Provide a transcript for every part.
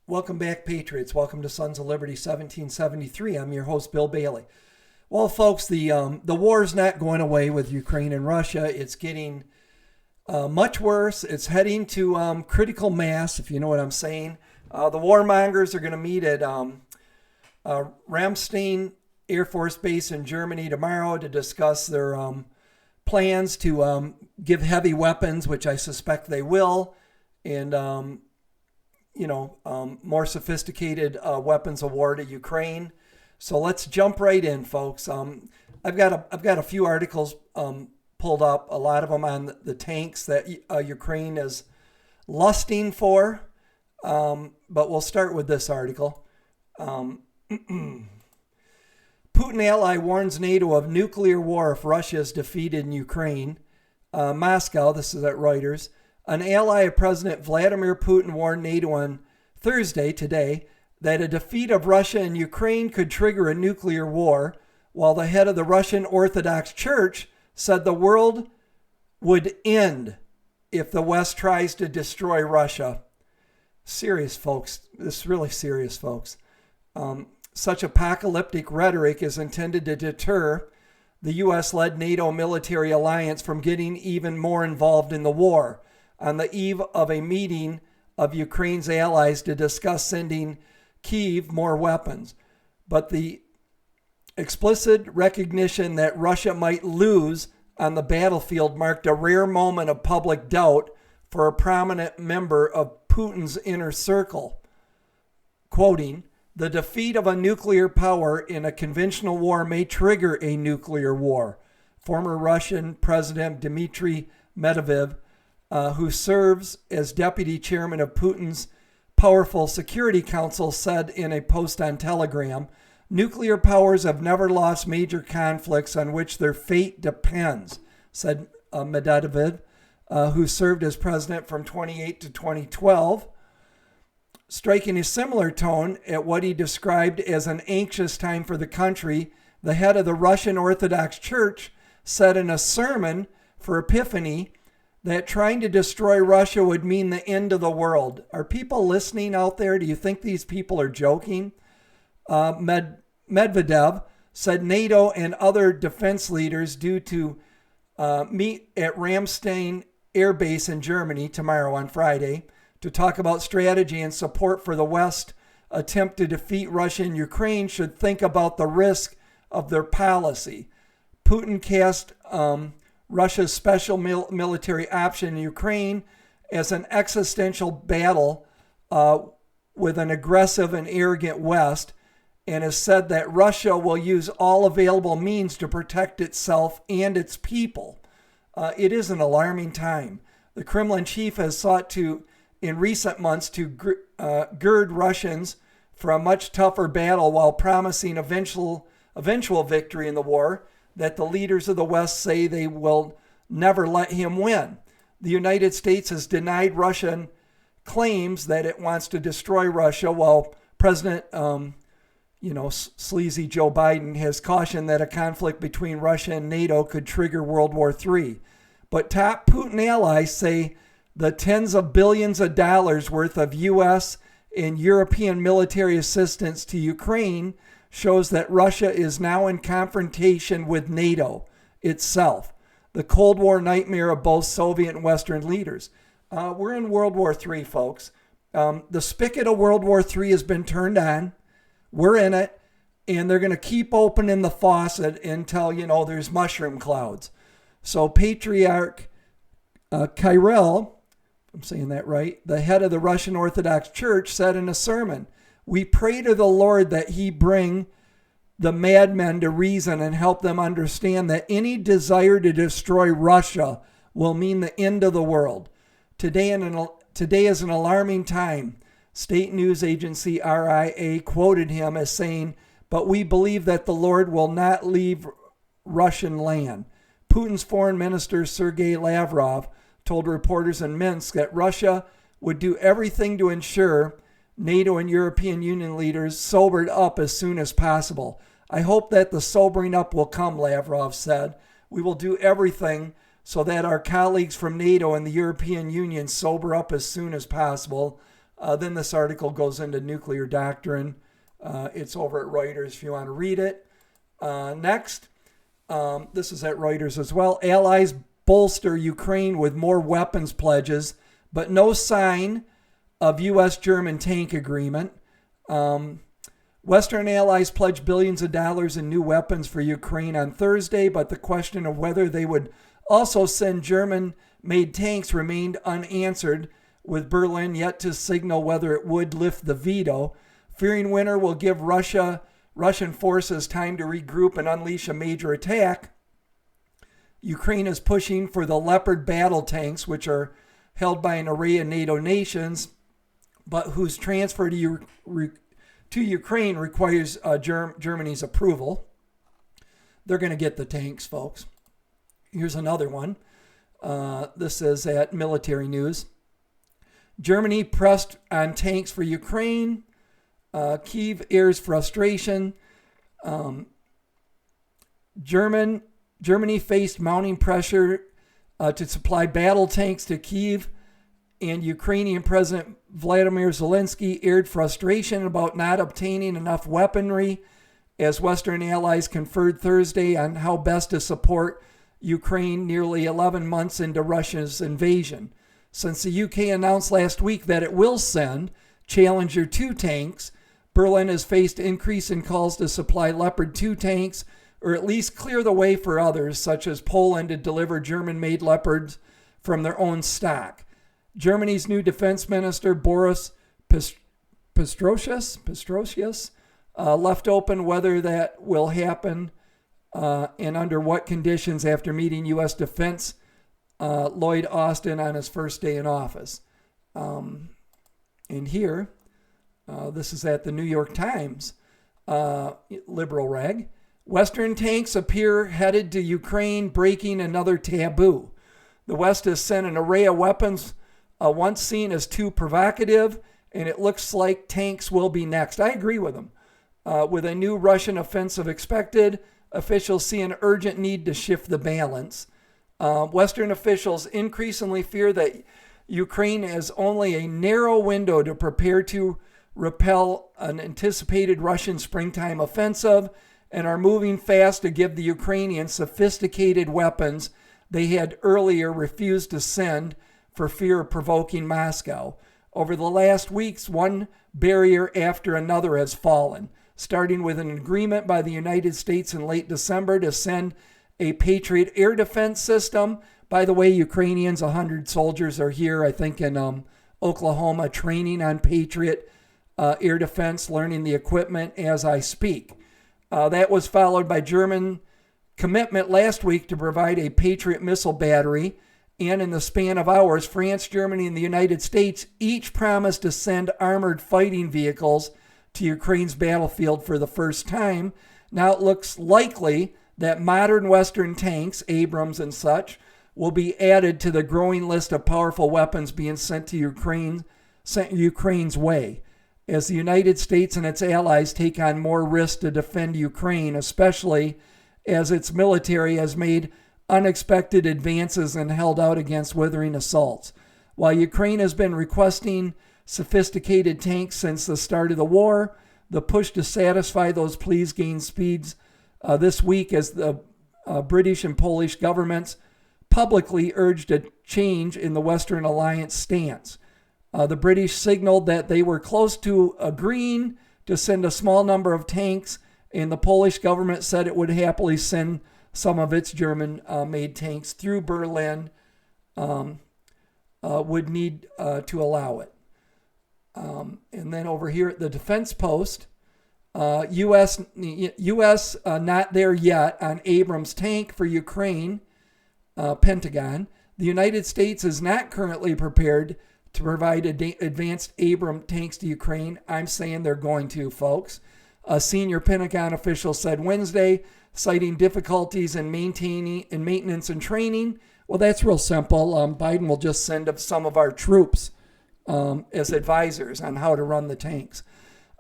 Welcome back, Patriots. Welcome to Sons of Liberty 1773. I'm your host, Bill Bailey. Well, folks, the war's not going away with Ukraine and Russia. It's getting much worse. It's heading to critical mass, if you know what I'm saying. The warmongers are going to meet at Ramstein Air Force Base in Germany tomorrow to discuss their plans to give heavy weapons, which I suspect they will, and more sophisticated weapons of war to Ukraine. So let's jump right in, folks. I've got a few articles pulled up, a lot of them on the tanks that Ukraine is lusting for. But we'll start with this article. Putin ally warns NATO of nuclear war if Russia is defeated in Ukraine. Moscow, this is at Reuters. An ally of President Vladimir Putin warned NATO on Thursday, today, that a defeat of Russia in Ukraine could trigger a nuclear war, while the head of the Russian Orthodox Church said the world would end if the West tries to destroy Russia. Serious, folks. This is really serious, folks. Such apocalyptic rhetoric is intended to deter the U.S.-led NATO military alliance from getting even more involved in the war, on the eve of a meeting of Ukraine's allies to discuss sending Kyiv more weapons. But the explicit recognition that Russia might lose on the battlefield marked a rare moment of public doubt for a prominent member of Putin's inner circle. Quoting, "The defeat of a nuclear power in a conventional war may trigger a nuclear war," former Russian President Dmitry Medvedev, who serves as deputy chairman of Putin's powerful Security Council, said in a post on Telegram, "Nuclear powers have never lost major conflicts on which their fate depends," said Medvedev, who served as president from 2008 to 2012, striking a similar tone at what he described as an anxious time for the country. The head of the Russian Orthodox Church said in a sermon for Epiphany that trying to destroy Russia would mean the end of the world. Are people listening out there? Do you think these people are joking? Medvedev said NATO and other defense leaders due to meet at Ramstein Air Base in Germany tomorrow on Friday to talk about strategy and support for the West attempt to defeat Russia and Ukraine should think about the risk of their policy. Putin cast Russia's special military option in Ukraine as an existential battle with an aggressive and arrogant West, and has said that Russia will use all available means to protect itself and its people. It is an alarming time. The Kremlin chief has sought to, in recent months, to gird Russians for a much tougher battle while promising eventual victory in the war that the leaders of the West say they will never let him win. The United States has denied Russian claims that it wants to destroy Russia, while President, sleazy Joe Biden has cautioned that a conflict between Russia and NATO could trigger World War III. But top Putin allies say the tens of billions of dollars worth of U.S. and European military assistance to Ukraine shows that Russia is now in confrontation with NATO itself, the Cold War nightmare of both Soviet and Western leaders. We're in World War III, folks. The spigot of World War III has been turned on. We're in it, and they're going to keep opening the faucet until, there's mushroom clouds. So Patriarch Kirill, if I'm saying that right, the head of the Russian Orthodox Church, said in a sermon, "We pray to the Lord that he bring the madmen to reason and help them understand that any desire to destroy Russia will mean the end of the world. Today is an alarming time." State news agency RIA quoted him as saying, "But we believe that the Lord will not leave Russian land." Putin's foreign minister Sergei Lavrov told reporters in Minsk that Russia would do everything to ensure NATO and European Union leaders sobered up as soon as possible. "I hope that the sobering up will come," Lavrov said. "We will do everything so that our colleagues from NATO and the European Union sober up as soon as possible." Then this article goes into nuclear doctrine. It's over at Reuters if you want to read it. Next, this is at Reuters as well. Allies bolster Ukraine with more weapons pledges, but no sign of U.S.-German tank agreement. Western allies pledged billions of dollars in new weapons for Ukraine on Thursday, but the question of whether they would also send German-made tanks remained unanswered, with Berlin yet to signal whether it would lift the veto. Fearing winter will give Russian forces time to regroup and unleash a major attack. Ukraine is pushing for the Leopard battle tanks, which are held by an array of NATO nations, but whose transfer to Ukraine requires Germany's approval. They're going to get the tanks, folks. Here's another one. This is at Military News. Germany pressed on tanks for Ukraine. Kyiv airs frustration. Germany faced mounting pressure to supply battle tanks to Kyiv, and Ukrainian President Vladimir Zelensky aired frustration about not obtaining enough weaponry as Western allies conferred Thursday on how best to support Ukraine nearly 11 months into Russia's invasion. Since the UK announced last week that it will send Challenger 2 tanks, Berlin has faced increase in calls to supply Leopard 2 tanks, or at least clear the way for others, such as Poland, to deliver German-made Leopards from their own stock. Germany's new defense minister, Boris Pistorius, left open whether that will happen and under what conditions after meeting U.S. Defense Lloyd Austin on his first day in office. And here, this is at the New York Times, liberal rag. Western tanks appear headed to Ukraine, breaking another taboo. The West has sent an array of weapons once seen as too provocative, and it looks like tanks will be next. I agree with them. With a new Russian offensive expected, officials see an urgent need to shift the balance. Western officials increasingly fear that Ukraine has only a narrow window to prepare to repel an anticipated Russian springtime offensive and are moving fast to give the Ukrainians sophisticated weapons they had earlier refused to send for fear of provoking Moscow. Over the last weeks, one barrier after another has fallen, starting with an agreement by the United States in late December to send a Patriot air defense system. By the way, Ukrainians, 100 soldiers are here, I think, in Oklahoma, training on Patriot air defense, learning the equipment as I speak. That was followed by German commitment last week to provide a Patriot missile battery. And in the span of hours, France, Germany, and the United States each promised to send armored fighting vehicles to Ukraine's battlefield for the first time. Now it looks likely that modern Western tanks, Abrams and such, will be added to the growing list of powerful weapons being sent Ukraine's way, as the United States and its allies take on more risk to defend Ukraine, especially as its military has made unexpected advances and held out against withering assaults. While Ukraine has been requesting sophisticated tanks since the start of the war, the push to satisfy those pleas gained speeds this week as the British and Polish governments publicly urged a change in the Western Alliance stance. The British signaled that they were close to agreeing to send a small number of tanks, and the Polish government said it would happily send some of its German-made tanks through Berlin, would need to allow it. And then over here at the Defense Post, U.S. Not there yet on Abrams tank for Ukraine, Pentagon. The United States is not currently prepared to provide advanced Abrams tanks to Ukraine. I'm saying they're going to, folks. A senior Pentagon official said Wednesday, citing difficulties in maintenance and training. Well, that's real simple. Biden will just send some of our troops as advisors on how to run the tanks.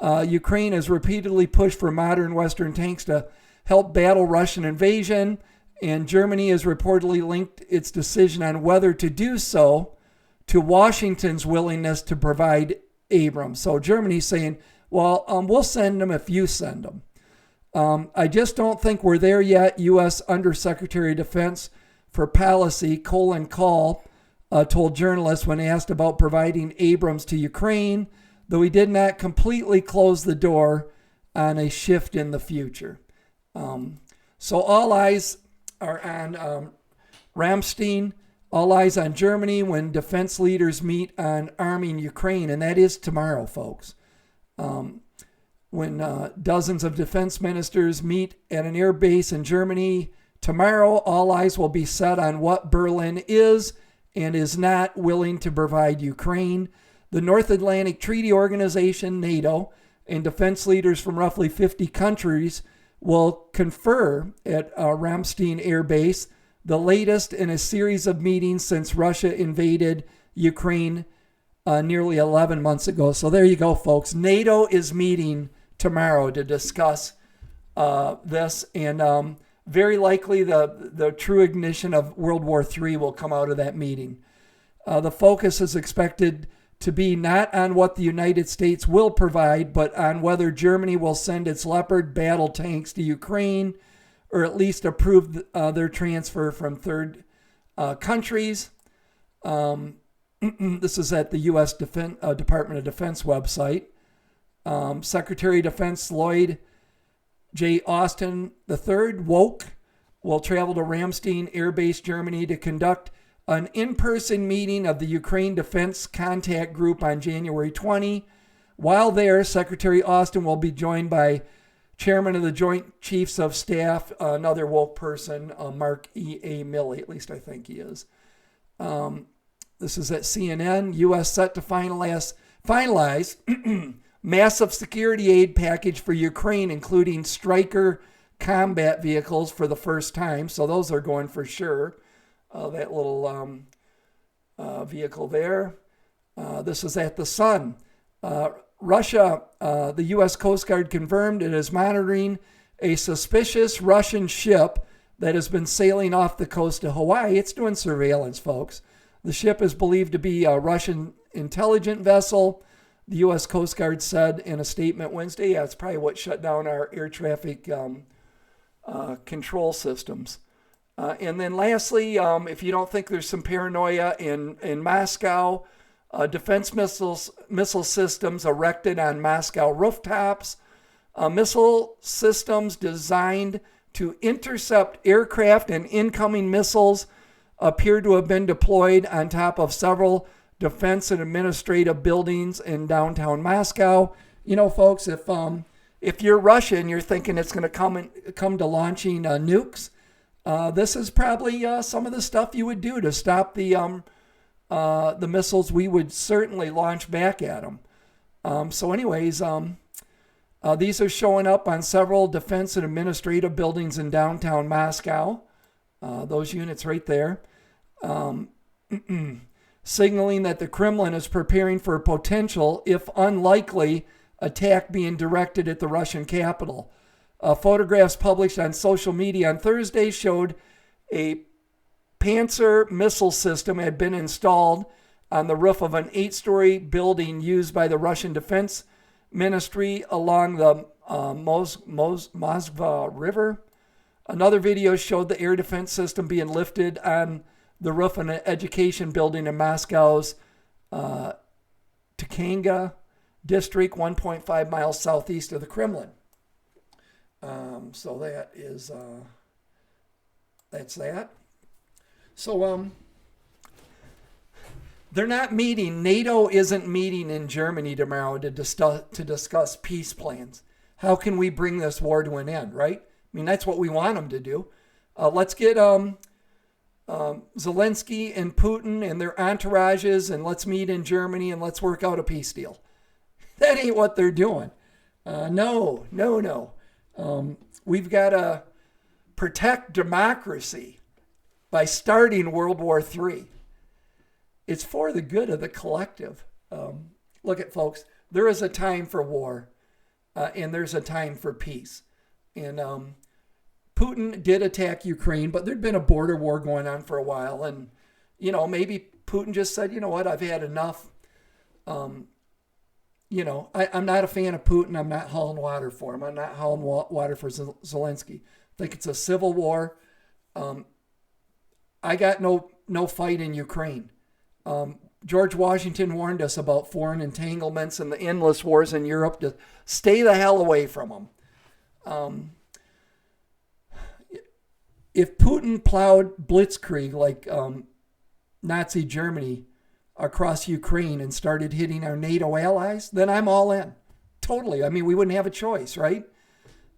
Ukraine has repeatedly pushed for modern Western tanks to help battle Russian invasion, and Germany has reportedly linked its decision on whether to do so to Washington's willingness to provide Abrams. So Germany's saying, well, we'll send them if you send them. I just don't think we're there yet, U.S. Undersecretary of Defense for Policy, Colin Kahl, told journalists when asked about providing Abrams to Ukraine, though he did not completely close the door on a shift in the future. So all eyes are on Ramstein, all eyes on Germany when defense leaders meet on arming Ukraine, and that is tomorrow, folks. When dozens of defense ministers meet at an air base in Germany tomorrow, all eyes will be set on what Berlin is and is not willing to provide Ukraine. The North Atlantic Treaty Organization, NATO, and defense leaders from roughly 50 countries will confer at Ramstein Air Base, the latest in a series of meetings since Russia invaded Ukraine nearly 11 months ago. So there you go, folks. NATO is meeting tomorrow to discuss this, and very likely the true ignition of World War III will come out of that meeting. The focus is expected to be not on what the United States will provide, but on whether Germany will send its Leopard battle tanks to Ukraine, or at least approve their transfer from third countries. This is at the U.S. Department of Defense website. Secretary of Defense Lloyd J. Austin III, woke, will travel to Ramstein Air Base, Germany to conduct an in-person meeting of the Ukraine Defense Contact Group on January 20. While there, Secretary Austin will be joined by Chairman of the Joint Chiefs of Staff, another woke person, Mark E.A. Milley, at least I think he is. This is at CNN. U.S. set to finalize massive security aid package for Ukraine, including Stryker combat vehicles for the first time. So those are going for sure. That little vehicle there. This is at the Sun. Russia, the U.S. Coast Guard confirmed it is monitoring a suspicious Russian ship that has been sailing off the coast of Hawaii. It's doing surveillance, folks. The ship is believed to be a Russian intelligence vessel. The U.S. Coast Guard said in a statement Wednesday, it's probably what shut down our air traffic control systems. And then lastly, if you don't think there's some paranoia in Moscow, defense missile systems erected on Moscow rooftops, missile systems designed to intercept aircraft and incoming missiles appear to have been deployed on top of several defense and administrative buildings in downtown Moscow. You know, folks, if you're Russia and you're thinking it's going to come to launching nukes, this is probably some of the stuff you would do to stop the missiles we would certainly launch back at them. So anyways, these are showing up on several defense and administrative buildings in downtown Moscow. Those units right there. Signaling that the Kremlin is preparing for a potential, if unlikely, attack being directed at the Russian capital. Photographs published on social media on Thursday showed a Panzer missile system had been installed on the roof of an 8-story building used by the Russian Defense Ministry along the Moskva River. Another video showed the air defense system being lifted on the roof of an education building in Moscow's Tukanga district, 1.5 miles southeast of the Kremlin. So that is, that's that. So they're not meeting. NATO isn't meeting in Germany tomorrow to discuss peace plans. How can we bring this war to an end, right? I mean, that's what we want them to do. Let's get Zelensky and Putin and their entourages, and let's meet in Germany and let's work out a peace deal. That ain't what they're doing. No. We've got to protect democracy by starting World War III. It's for the good of the collective. Look at folks, there is a time for war, and there's a time for peace. And Putin did attack Ukraine, but there'd been a border war going on for a while. And, you know, maybe Putin just said, you know what, I've had enough. I'm not a fan of Putin. I'm not hauling water for him. I'm not hauling water for Zelensky. I think it's a civil war. I got no fight in Ukraine. George Washington warned us about foreign entanglements and the endless wars in Europe to stay the hell away from them. If Putin plowed blitzkrieg like Nazi Germany across Ukraine and started hitting our NATO allies, then I'm all in. Totally. I mean, we wouldn't have a choice, right?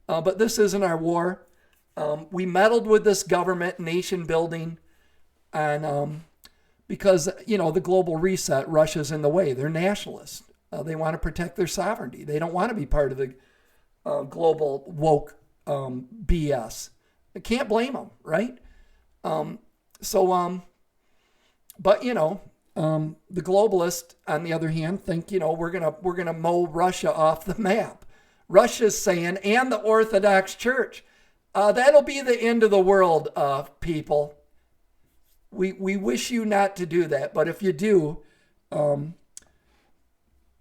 But this isn't our war. We meddled with this government nation building and because, the global reset, Russia's in the way. They're nationalists. They want to protect their sovereignty. They don't want to be part of the global woke BS. I can't blame them, right? But the globalists, on the other hand, think, we're gonna mow Russia off the map. Russia's saying, and the Orthodox Church, that'll be the end of the world, people. We wish you not to do that, but if you do,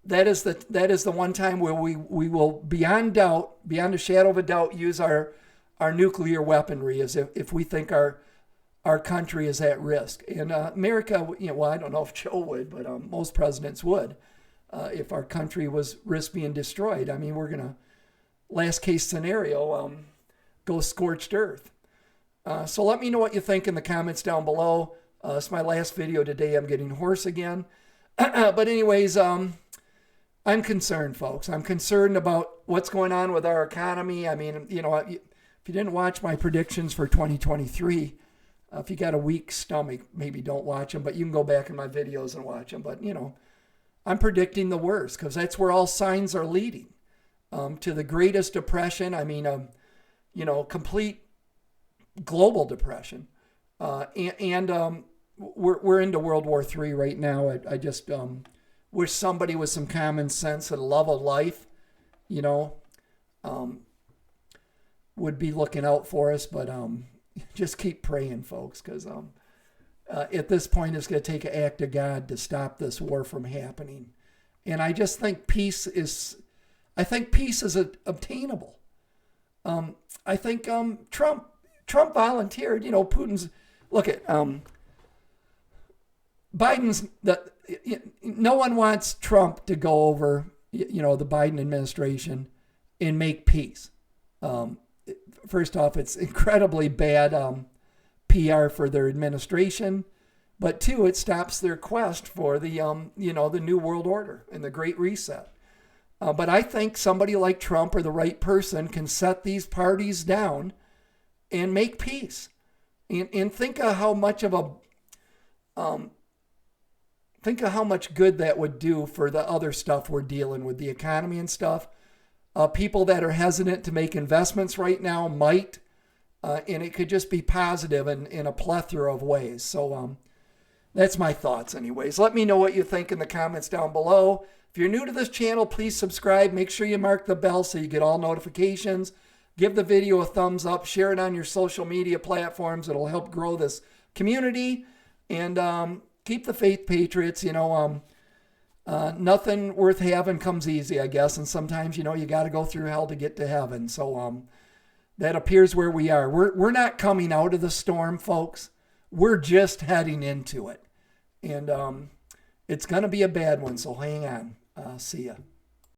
that is the one time where we will beyond a shadow of a doubt, use our nuclear weaponry as if we think our country is at risk. And America, I don't know if Joe would, but most presidents would, if our country was risk being destroyed. I mean, we're gonna, last case scenario, go scorched earth. So let me know what you think in the comments down below. It's my last video today. I'm getting hoarse again. But anyways, I'm concerned, folks. I'm concerned about what's going on with our economy. I mean, if you didn't watch my predictions for 2023, if you got a weak stomach, maybe don't watch them, but you can go back in my videos and watch them. But, I'm predicting the worst because that's where all signs are leading to the greatest depression. I mean, complete global depression. And we're into World War III right now. I just wish somebody with some common sense and love of life, would be looking out for us. But just keep praying, folks, because at this point, it's going to take an act of God to stop this war from happening. And I just think peace is obtainable. I think Trump volunteered. Putin's look at Biden's. No one wants Trump to go over, the Biden administration and make peace. First off, it's incredibly bad PR for their administration, but two, it stops their quest for the the new world order and the Great Reset. But I think somebody like Trump or the right person can set these parties down and make peace. And think of how much good that would do for the other stuff we're dealing with, the economy and stuff. People that are hesitant to make investments right now might, and it could just be positive in a plethora of ways. So that's my thoughts anyways. Let me know what you think in the comments down below. If you're new to this channel, please subscribe. Make sure you mark the bell so you get all notifications. Give the video a thumbs up. Share it on your social media platforms. It'll help grow this community. And keep the faith, patriots. Nothing worth having comes easy, I guess. And sometimes, you got to go through hell to get to heaven. So that appears where we are. We're not coming out of the storm, folks. We're just heading into it. And it's going to be a bad one, so hang on. See ya.